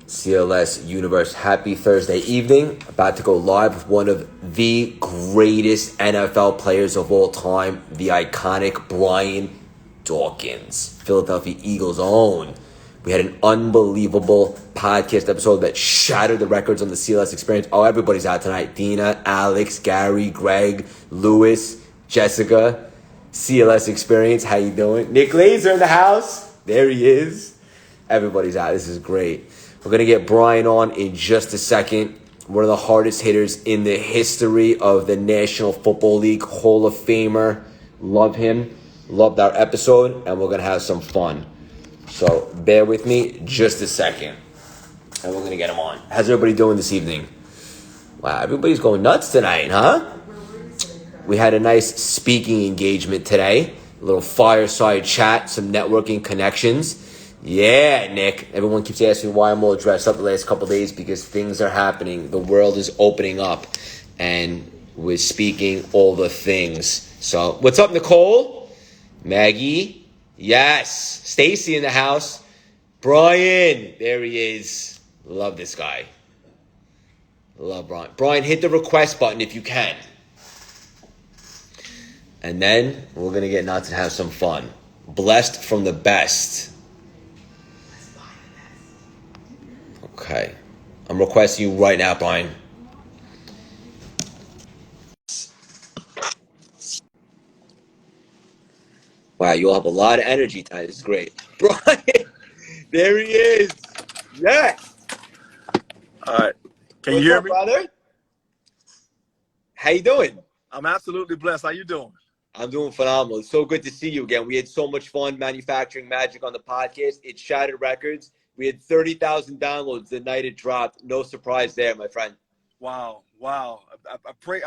CLS Universe. Happy Thursday evening. About to go live with one of the greatest NFL players of all time, the iconic Brian Dawkins, Philadelphia Eagles' own. We had an unbelievable podcast episode that shattered the records on the CLS experience. Oh, everybody's out tonight. Dina, Alex, Gary, Greg, Lewis, Jessica. CLS experience. How you doing? Nick Laser in the house. There he is. Everybody's out. This is great. We're going to get Brian on in just a second. One of the hardest hitters in the history of the National Football League. Hall of Famer. Love him. Loved our episode. And we're going to have some fun. So bear with me just a second. And we're going to get him on. How's everybody doing this evening? Wow, everybody's going nuts tonight, huh? We had a nice speaking engagement today. A little fireside chat, some networking connections. Yeah, Nick. Everyone keeps asking why I'm all dressed up the last couple of days because things are happening. The world is opening up, and we're speaking all the things. So, what's up, Nicole? Maggie? Yes. Stacy in the house. Brian. There he is. Love this guy. Love Brian. Brian, hit the request button if you can. And then we're going to get nuts and have some fun. Blessed from the best. Okay. I'm requesting you right now, Brian. Wow, you'll have a lot of energy tonight. This is great. Brian, there he is. Yes. All right. Can you What's hear up, me? brother? How you doing? I'm absolutely blessed. How you doing? I'm doing phenomenal. It's so good to see you again. We had so much fun manufacturing magic on the podcast. It shattered records. We had 30,000 downloads the night it dropped. No surprise there, my friend. Wow. I pray.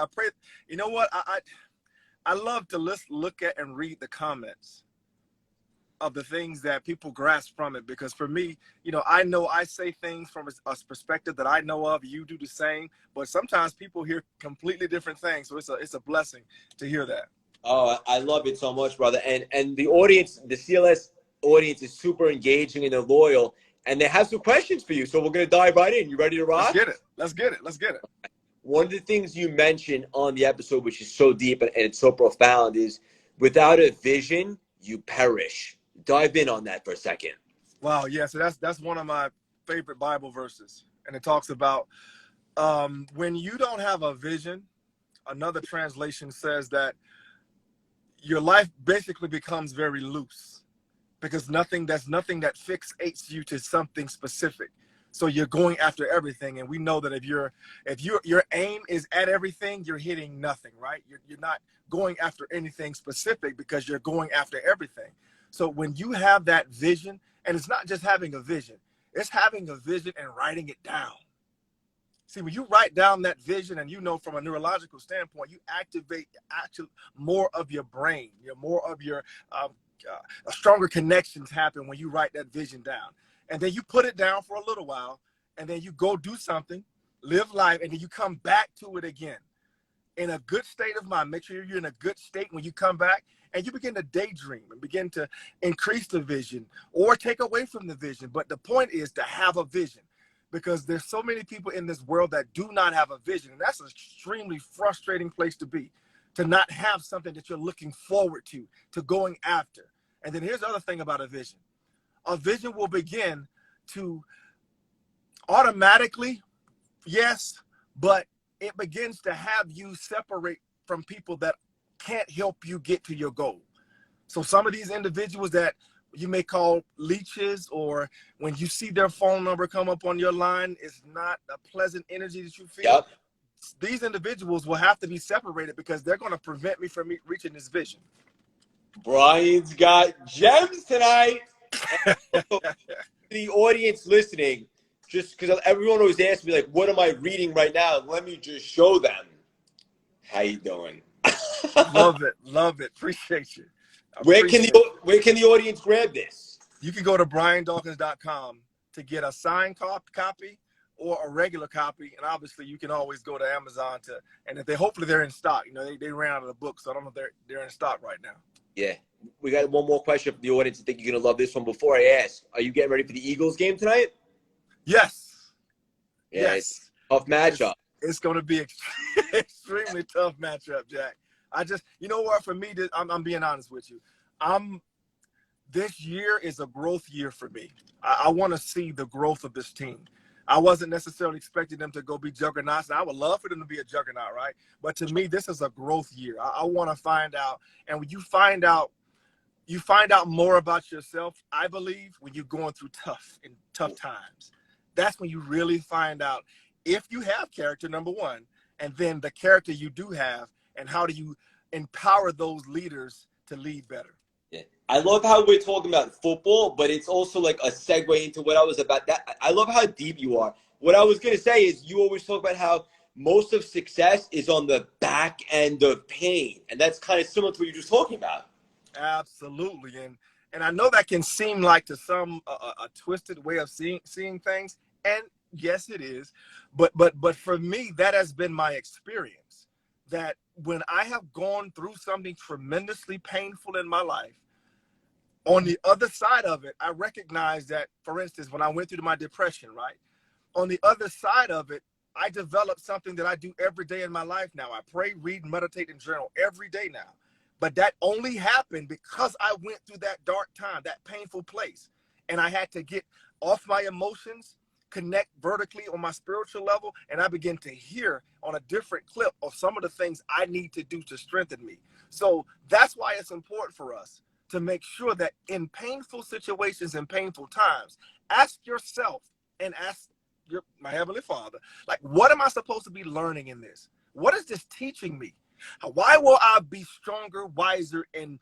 You know what? I love to look at and read the comments of the things that people grasp from it, because for me, I know I say things from a perspective that I know of. You do the same, but sometimes people hear completely different things. So it's a blessing to hear that. Oh, I love it so much, brother. And the audience, the CLS audience is super engaging and they're loyal. And they have some questions for you. So we're going to dive right in. You ready to rock? Let's get it. One of the things you mentioned on the episode, which is so deep and it's so profound, is without a vision, you perish. Dive in on that for a second. Wow. Yeah. So that's one of my favorite Bible verses. And it talks about when you don't have a vision, another translation says that your life basically becomes very loose, because nothing that fixates you to something specific. So you're going after everything, and we know that if your aim is at everything, you're hitting nothing, right? You're not going after anything specific because you're going after everything. So when you have that vision, and it's not just having a vision, it's having a vision and writing it down. See, when you write down that vision, and from a neurological standpoint, you activate actually more of your brain. More of your stronger connections happen when you write that vision down. And then you put it down for a little while, and then you go do something, live life, and then you come back to it again in a good state of mind. Make sure you're in a good state when you come back, and you begin to daydream and begin to increase the vision or take away from the vision. But the point is to have a vision, because there's so many people in this world that do not have a vision. And that's an extremely frustrating place to be, to not have something that you're looking forward to going after. And then here's the other thing about a vision. A vision will begin to automatically, yes, but it begins to have you separate from people that can't help you get to your goal. So some of these individuals that you may call leeches, or when you see their phone number come up on your line, it's not a pleasant energy that you feel. Yep. These individuals will have to be separated, because they're going to prevent me from reaching this vision. Brian's got gems tonight. The audience listening, just because everyone always asks me, like, what am I reading right now? Let me just show them. How you doing? Love it. Appreciate you. Where can the audience grab this? You can go to briandawkins.com to get a signed copy or a regular copy, and obviously you can always go to Amazon and if hopefully they're in stock. They ran out of the book, so I don't know if they're in stock right now. Yeah, we got one more question from the audience. I think you're gonna love this one. Before I ask, are you getting ready for the Eagles game tonight? Yes. Yeah, it's Yes, a tough matchup. it's going to be extremely tough matchup, Jack. You know what? For me, I'm being honest with you. I'm This year is a growth year for me. I want to see the growth of this team. I wasn't necessarily expecting them to go be juggernauts, and I would love for them to be a juggernaut, right? But to me, this is a growth year. I want to find out, and when you find out more about yourself, I believe, when you're going through tough times. That's when you really find out if you have character, number one, and then the character you do have, and how do you empower those leaders to lead better. Yeah. I love how we're talking about football, but it's also like a segue into what I was about. That I love how deep you are. What I was gonna say is you always talk about how most of success is on the back end of pain, and that's kind of similar to what you're just talking about. Absolutely, and I know that can seem like to some a twisted way of seeing things, and yes, it is. But for me, that has been my experience. That when I have gone through something tremendously painful in my life, on the other side of it, I recognize that, for instance, when I went through my depression, right? On the other side of it, I developed something that I do every day in my life now. I pray, read, meditate, and journal every day now. But that only happened because I went through that dark time, that painful place. And I had to get off my emotions, connect vertically on my spiritual level, and I began to hear on a different clip of some of the things I need to do to strengthen me. So that's why it's important for us to make sure that in painful situations and painful times, ask yourself and ask my Heavenly Father, like, what am I supposed to be learning in this? What is this teaching me? Why will I be stronger, wiser, and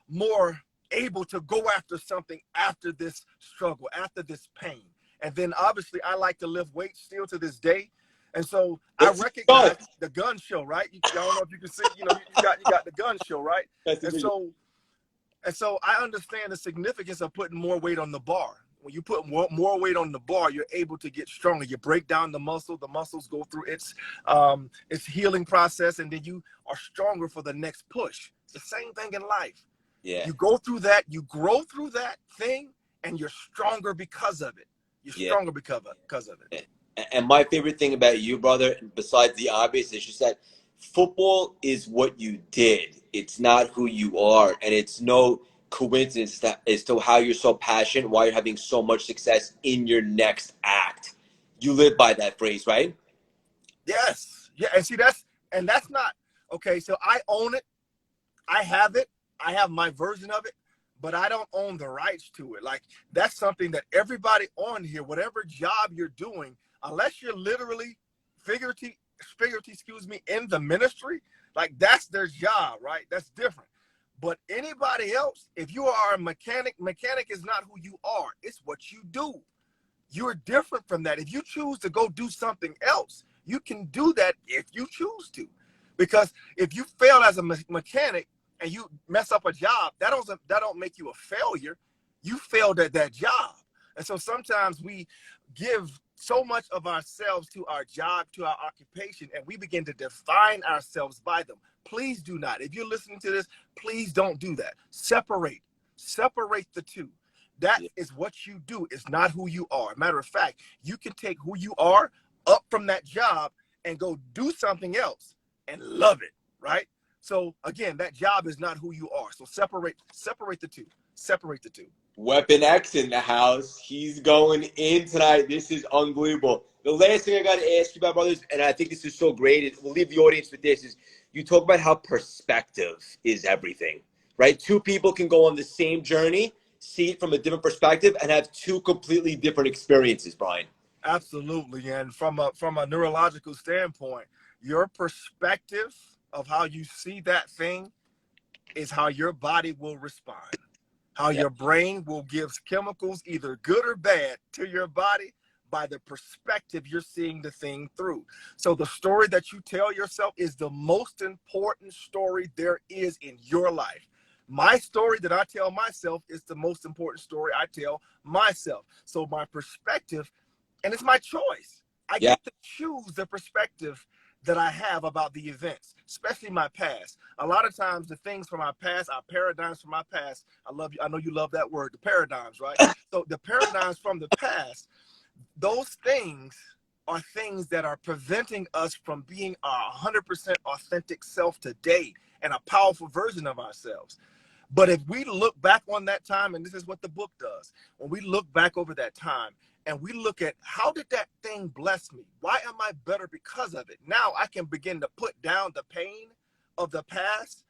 more able to go after something after this struggle, after this pain? And then obviously I like to lift weights still to this day. And so I recognize the gun show, right? I don't know if you can see, you got the gun show, right? And so I understand the significance of putting more weight on the bar. When you put more weight on the bar, you're able to get stronger. You break down the muscles go through its healing process, and then you are stronger for the next push. It's the same thing in life. Yeah. You go through that, you grow through that thing, and you're stronger because of it. You're stronger because of it. And my favorite thing about you, brother, besides the obvious, is just that football is what you did. It's not who you are, and it's no coincidence that as to how you're so passionate, why you're having so much success in your next act. You live by that phrase, right? Yes. Yeah. And see, that's not okay. So I own it. I have it. I have my version of it, but I don't own the rights to it. Like, that's something that everybody on here, whatever job you're doing, unless you're literally figuratively, in the ministry, like, that's their job, right? That's different. But anybody else, if you are a mechanic is not who you are. It's what you do. You're different from that. If you choose to go do something else, you can do that if you choose to. Because if you fail as a mechanic and you mess up a job, that don't make you a failure. You failed at that job. And so sometimes we give so much of ourselves to our job, to our occupation, and we begin to define ourselves by them. Please do not. If you're listening to this, please don't do that. Separate the two. That is what you do. It's not who you are. Matter of fact, you can take who you are up from that job and go do something else and love it, right? So again, that job is not who you are. So separate the two. Separate the two. Weapon X in the house. He's going in tonight. This is unbelievable. The last thing I got to ask you about, brothers, and I think this is so great, we'll leave the audience with this, is you talk about how perspective is everything, right? Two people can go on the same journey, see it from a different perspective, and have two completely different experiences, Brian. Absolutely. And from a neurological standpoint, your perspective of how you see that thing is how your body will respond. How your brain will give chemicals, either good or bad, to your body by the perspective you're seeing the thing through. So the story that you tell yourself is the most important story there is in your life. My story that I tell myself is the most important story I tell myself. So my perspective, and it's my choice. I get to choose the perspective that I have about the events, especially my past. A lot of times the things from our past, our paradigms from my past, I know you love that word, the paradigms, right? So the paradigms from the past, those things are things that are preventing us from being our 100% authentic self today and a powerful version of ourselves. But if we look back on that time, and this is what the book does, when we look back over that time and we look at how did that thing bless me? Why am I better because of it? Now I can begin to put down the pain of the past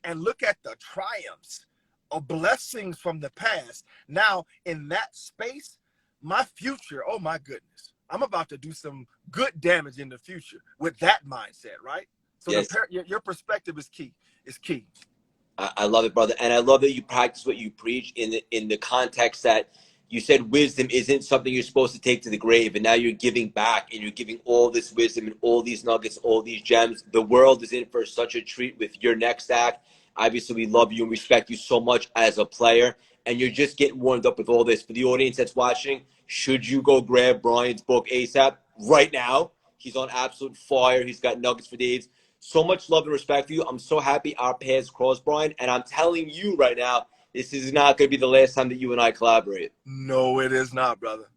and look at the triumphs of blessings from the past. Now in that space, my future, oh my goodness, I'm about to do some good damage in the future with that mindset, right? So Yes. your perspective is key. Is key. I love it, brother, and I love that you practice what you preach in the context that you said wisdom isn't something you're supposed to take to the grave, and now you're giving back and you're giving all this wisdom and all these nuggets, all these gems. The world is in for such a treat with your next act. Obviously, we love you and respect you so much as a player, and you're just getting warmed up with all this. For the audience that's watching, should you go grab Brian's book ASAP right now? He's on absolute fire. He's got nuggets for days. So much love and respect for you. I'm so happy our paths crossed, Brian. And I'm telling you right now, this is not going to be the last time that you and I collaborate. No, it is not, brother.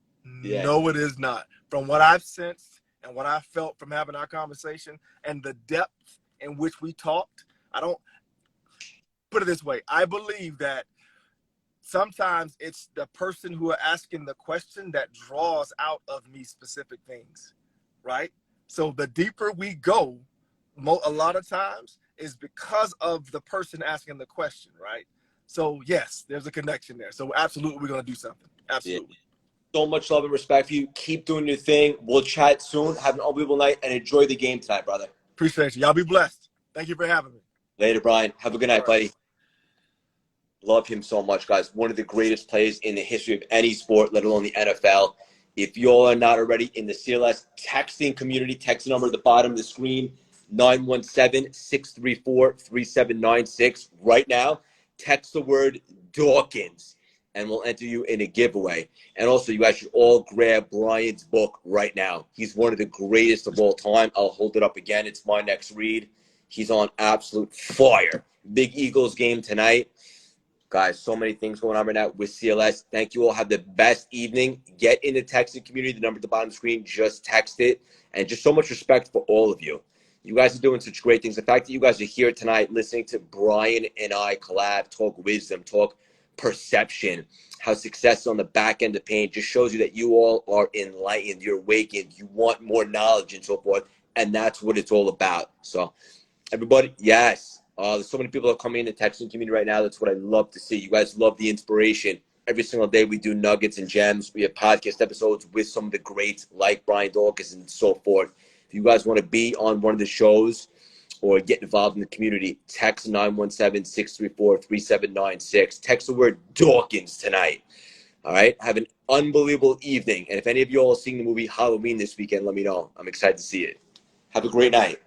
Yeah. No, it is not. From what I've sensed and what I felt from having our conversation and the depth in which we talked, I don't put it this way. I believe that sometimes it's the person who are asking the question that draws out of me specific things, right? So the deeper we go, a lot of times is because of the person asking the question, right? So yes, there's a connection there. So absolutely, we're gonna do something. Absolutely. Yeah. So much love and respect for you. Keep doing your thing. We'll chat soon. Have an unbelievable night and enjoy the game tonight, brother. Appreciate you. Y'all be blessed. Thank you for having me. Later, Brian. Have a good night, All right. buddy. Love him so much, guys. One of the greatest players in the history of any sport, let alone the NFL. If you all are not already in the CLS texting community, text number at the bottom of the screen, 917-634-3796. Right now, text the word Dawkins, and we'll enter you in a giveaway. And also, you guys should all grab Brian's book right now. He's one of the greatest of all time. I'll hold it up again. It's my next read. He's on absolute fire. Big Eagles game tonight. Guys, so many things going on right now with CLS. Thank you all. Have the best evening. Get in the texting community. The number at the bottom of the screen. Just text it. And just so much respect for all of you. You guys are doing such great things. The fact that you guys are here tonight listening to Brian and I collab, talk wisdom, talk perception, how success is on the back end of pain just shows you that you all are enlightened. You're awakened. You want more knowledge and so forth. And that's what it's all about. So, everybody, yes. There's so many people that are coming in the texting community right now. That's what I love to see. You guys love the inspiration. Every single day we do nuggets and gems. We have podcast episodes with some of the greats like Brian Dawkins and so forth. If you guys want to be on one of the shows or get involved in the community, text 917-634-3796. Text the word Dawkins tonight. All right? Have an unbelievable evening. And if any of you all are seeing the movie Halloween this weekend, let me know. I'm excited to see it. Have a great night.